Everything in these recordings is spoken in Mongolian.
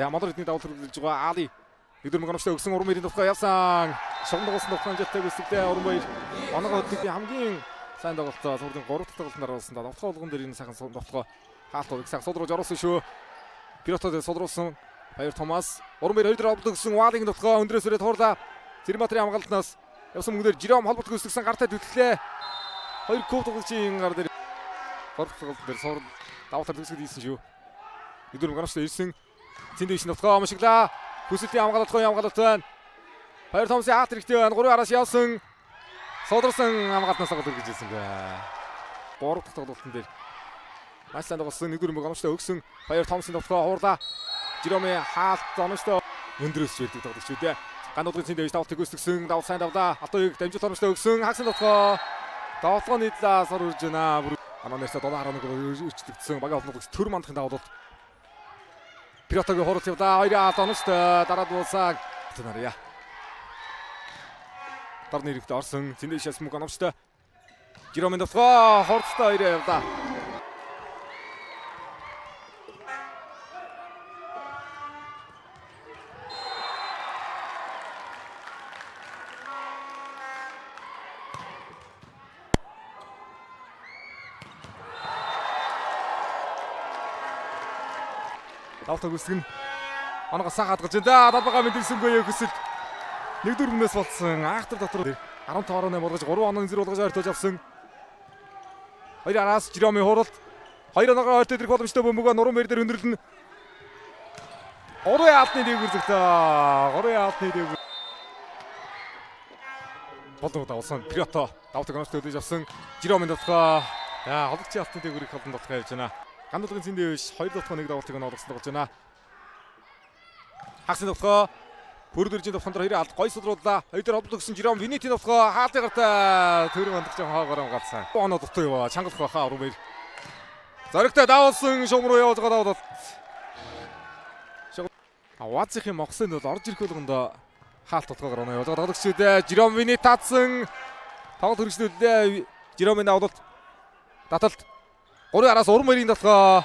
За Монгол эдний давуу төлөвлөж байгаа Али. Нэгдүгээр мөнгөмжтэй өгсөн уран баярын тухай явсан. Шугам дагуулсан тухайжтай үсэгтэй уран баяр. Оногоо хөдөлгөөний хамгийн сайн дагуултаа сурдын 3 дахь дагуултанд оруулсан. Давтгай болгон дээр энэ сайхан давтгай хаалт их сайхан содруулж оруулсан шүү. Пиротод содруулсан Баяр Томас. Уран баяр 2 дээр авдаг гэсэн Валигийн давтгай өндрөөс өрөө туурлаа. Зэрматрийн хамгаалтнаас явсан мөнгөөр Жиром холбогдох үсгсэн гартай төтлөө. 2 куб тоглогчийн гар дээр 3 дахь дагуулт дээр суур давтар төсгөд хийсэн шүү. Нэгдүгээр мөнгөмжтэй ирсэн. Цэндээс давтгай амшиглаа. Хүсэлтийн хамгаалалт байна. Баяр Томсын хаалт хэрэгтэй байна. 3 араас явсан. Содорсон хамгаалтнаас гол гэж хэлсэн бай. 3 дахь тоглолтын дээр маш сайн тоглосон. Нэгдүгээр мөнгөмжтэй өгсөн Баяр Томсын давтгай хуурлаа. Жиромын хаалт оноштой өндрөөс шилдэг тоглогч үү дээ. Гануудын цэндээс давтыг өсгсөн. Давт сайн давлаа. Алтуйг дамжуулт оноштой өгсөн. Хагсын давтгай. Давтгай нийтлээ сар үрж байна. Ананаас $7.1 өрчлөгдсөн. Багийн холбогч төр мандахын давуулт. Пиротогийн хурц явдаа. 2 хаалт оноштой дараа дуусаг. Тэнарья. Дарны хэрэгт орсон. Цэндээс мөнгөмжтэй. Жиромын давтгай хурцтай 2 явдаа. Давтаг үсгэн оногоо сахаад гаж байна. Далбага мэдэрсэнгүй хөсөл. Нэгдүгээр өмнөөс болцсон. Ахтар дотор 15-8 ургаж 3 оног зэрэг ургаж ойртож авсан. 2 араас Жиромын хуралт. 2 оногоо ойртож ирэх боломжтой бөмбөгөө нуруур мэр дээр өндөрлөн. 3 яалтны дээгүүр зөгтөө. 3 яалтны дээгүүр. Болон давсан. Пирото давтаг оногтой өдөж авсан. Жиромын давтгаа. Яа, холбогчийн яалтны дээгүүр их олон давтгаа явж байна. Гандуудын цэндээс 2 давтгаа 1 давтыг нь олгосон болж байна. Хагсын давтгаа Бүрдэржийн давтхан дээр 2 алд гой судрууллаа. 2 дээр холбогдсон Жиром Винитийн давтгаа хаалтын гартай төрөм хандах жоон хоогоор гацсан. Оноо дутуу юу чангах байхаа уран баяр. Зоригтой давуулсан шугам руу явуулж байгаа давуулт. Вазихын могсонд бол орж ирэх болгонд хаалт тутгаагаар оноо явуулж байгаа тоглогчдээ Жиром Винит татсан. Тоглолт хөргөжлөлөө Жиромын давуулт. Таталт 3 араас уран баярын давтгаа.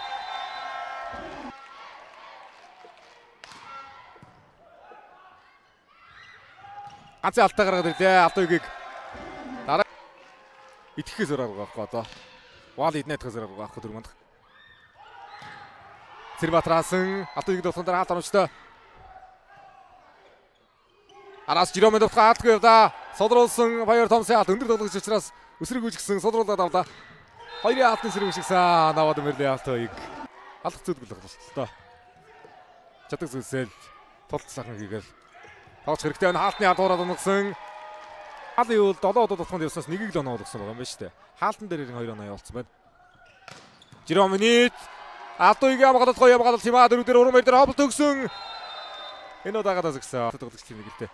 Ганцын алтаа гаргаад ирлээ. Алтуйгийг дараа итгэхээс зөрөөр байхгүй одоо. Вали иднэтхээс зөрөөр байхгүй дөрөв мандах. Зэрбатраасан Алтуйг давтан дээр хаалт оромжтой. Араас Жиромын давтгаа хаалтгүй явдаа. Содруулсан Баяр Томсын хаалт өндөр тоглогч учраас өсрөг үүсгэсэн содруулаад авлаа. 2 хаалтын сэрэг үүсгэсэн наваад мөрлөө Алтуйг. Алах зүтгэл болчихлоо. Чаддаг зүйлсэл тулт сайхан хийгээл. Тоглох хэрэгтэй байна. Хаалтны адуураад онгосон. Хаалын үйл 7 удаа тутаханд явснаас нэгийг л оноо олгосон байгаа юм байна шүү дээ. Хаалтан дээр 2 оноо явуулсан байна. Жиром Винит Алтуйг хамгаалалт гоё хамгаалалт юм аа. 4 дээр уран баяр дээр хоболт өгсөн. Энэ удаагаас өгсөн. Тоглогч тийм нэг л дээ.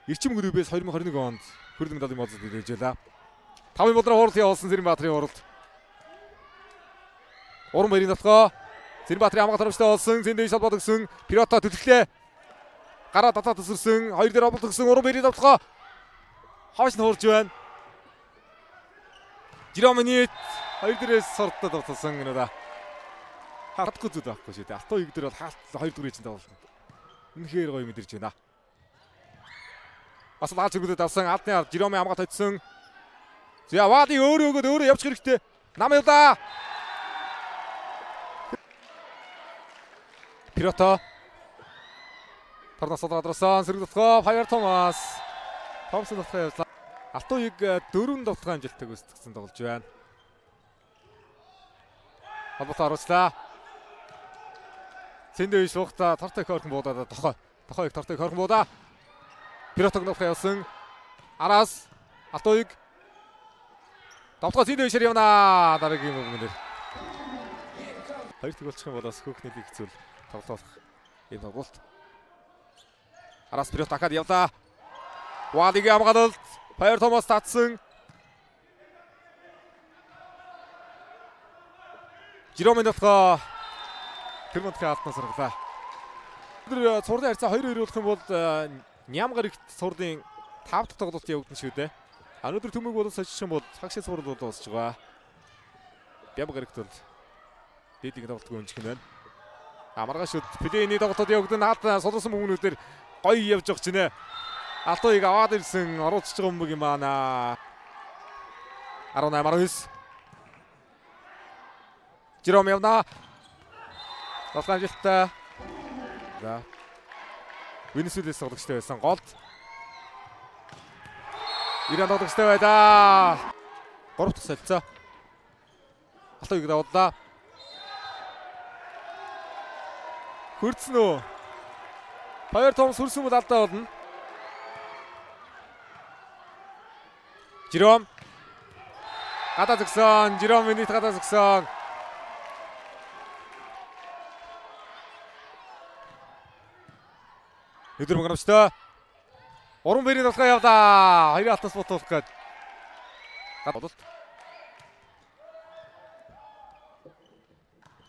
Эрчим гөрөөбөөс 2021 онд хөрөлдөг медалийн моцод ирээжээ. 5 болдроо хурал явуулсан Зэрмбаатрийн хуралд. Уран баярын давтгаа Зэрмбаатрийн хамгаалалт харамжтай болсон. Цэндээс холбоод өгсөн. Пирото төтөллөө. Гараа татаа төсөрсөн 2 дээр хоболт өгсөн уран баярын давтгаа. Хоош нь хуурж байна. Жиромын 2 дээрээс сордод давталсан гэнэ да. Хатгүй зүд байхгүй шүү дээ. Алтуйг дээр бол хаалт 2 дүрийн чинь давуулсан. Үнэхээр гоё мэдэрч байна. Бас лаач өгөөд авсан алдны ард Жиромын хамгаалт очсон. За Вали өөрөө өгөөд өөрөө явчих хэрэгтэй. Нам явлаа. Пирото Парнас одросон сэрэг давтгаа Баяр Томас. Томсон давтгаа явлаа. Алтуйг 4 давтгаа амжилттай гүйцэтгэсэн тоглож байна. Холбоотой оруулчлаа. Цэндээ шуухта тартай хөрхөн буудаад тохойг тартай хөрхөн буудаа. Пиротог давтгаа явсан. Араас Алтуйг давтгаа цэндээ шир явна. Дараагийн мөнгөнөр. 2 төгөлчих юм болоос хөөхний лиг хэцүүл тоглох энэ тоглолт. Араас Пирот дахиад явлаа. Валигийн хамгаалалт Баяр Томас татсан. Жиромын давтгаа Тэрмонтгийн алтнаас саргалаа. Тэр цурны харьцаа 2-2 болох юм бол Нямгарагт цурны 5 дахь тоглолт явагдана шүү дээ. Өнөөдөр төмөг болоод сочиж юм бол цагшийн цурал бол дуусж байгаа. Нямгарагт бол дээдийг тоглолтгүй өнжих юм байна. Маргааш плейний тоглолтод явагдана. Хаад солосон мөнгнүүдээр гоё явж байгаа ч нэ. Алтуйг аваад ирсэн оруулж байгаа юм байна. 18-19. Жиром явна. Толгойнжилтаа. За. Венесуэлээс тоглогчтой байсан голд. Иран тоглогчтой байлаа. 3 дахь солилцоо. Алтуйг давууллаа. Хөрцөн үү. Баяр Томс хөрсөн бол алдаа болно. Жиром. Гадаа зогсон. Жиром минут гадаа зогсон. Өдөр мөнгөмжтэй. Уран бэрийн толгой явлаа. Хоёрын алтаас бутуулах гээд. Гадуулт.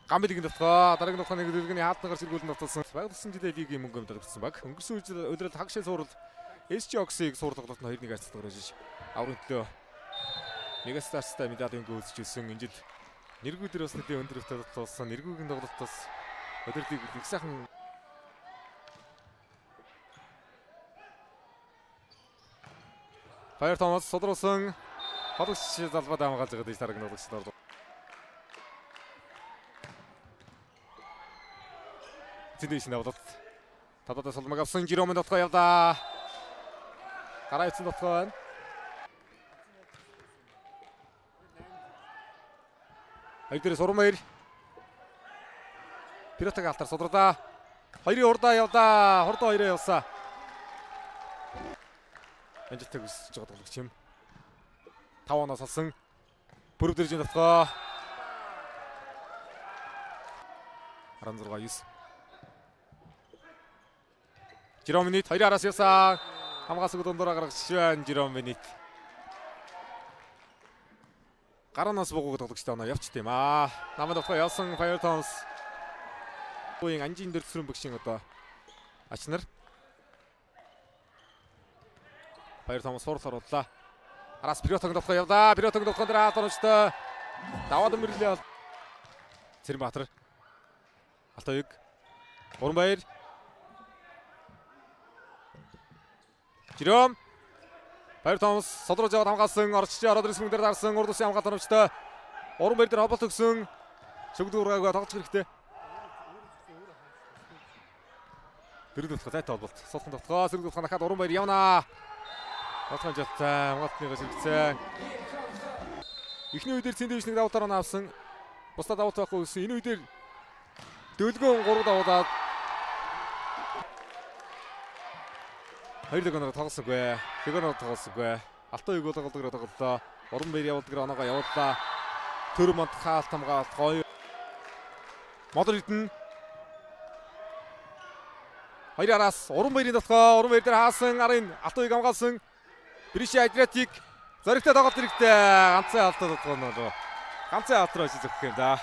Гамбигийн толгой, дараагийн толгойн нэглэлгийн хаалтнагаар сэргүүлэн давталсан. Байгуулсан жилийн лигийн мөнгөнд төлөвлөсөн баг. Өнгөрсөн өдрөд хагшаа суурал SC Ox-ыг суур тоглолтод 2-1 хацдаг гэж аврын төлөө Мегастарстай медалийн гол үзчихсэн. Энэжил нэргүүдэр бас нэлийн өндөр хөвтэй тоглосон. Нэргүүгийн тоглолтоос өдөрлийг их сайхан Баяр Томс содруулсан хологч залбаад хамгаалж байгаа дэс дараагийн тоглогчдод ордог. Зиндэшин давлалт. Талбайдаа солмог авсан Жиромын дотгоо явлаа. Гараа ицэн дотгоо байна. Айдэрс Урмаяр. Пиротаг алтар содруулаа. Хоёрын урдаа явлаа. Хурдаа хоёроо явсан. Анжилтаг өсөж байгаа тоглогч юм. 5 оноос олсон. Бүрв дэржин дотгоо. 16-9. Жиром минут 2 араас явсан. Хамгаалсаг дундуур гаргаж байна Жиром минут. Гаранаас буугууд тоглогчтой оноо явчих тийм аа. Намын дотгоо явсан Баяр Томс. Буин анжийн дөрвсрэн бөгшин одоо ачнаар Баяр Томс суур орууллаа. Араас Пиротог дотгоо явлаа. Пиротог дотгоо дээр хаалгаруулжтай. Даваад мөрлөө. Цэрбаатар. Алтуйг. Уранбаяр. Жиром. Баяр Томс содруулж яваад хамгаалсан. Орчиж ороод ирсэн хүн дээр дарсан. Урд усын хамгаалт оновчтой. Уранбаяр дээр хоболт өгсөн. Шүгдүүргаагаа тоглох хэрэгтэй. Дөрөв дотгоо зайтай холболт. Сулхан дотгоо сэрэг дотгоо дахиад Уранбаяр явнаа. Батхан жалтаа хамгаалтныгаас хэрэгцээ. Эхний үедэр Цэндившнийг давуултаар авсан. Бусдад давуулт байхгүй гэсэн. Энэ үедэр дөлгөөн 3 давуулаад 2 легоноор тоглосонгүй. Легоноор тоглосонгүй. Алтуйг голголдогроо тоглолоо. Уранбаяр явуулдгаар оноогоо явууллаа. Төр манд хаалт хамгаалт гоё. Модер хитэн. Хоёр араас Уранбаярын дотгоо. Уранбаяр дээр хаасан арын Алтуйг хамгаалсан. Бриши Адриатик зоригтой тоглолт хэрэгтэй. Ганцхан алтаа дотгоо нөө. Ганцхан алтраа шийдэх юм да.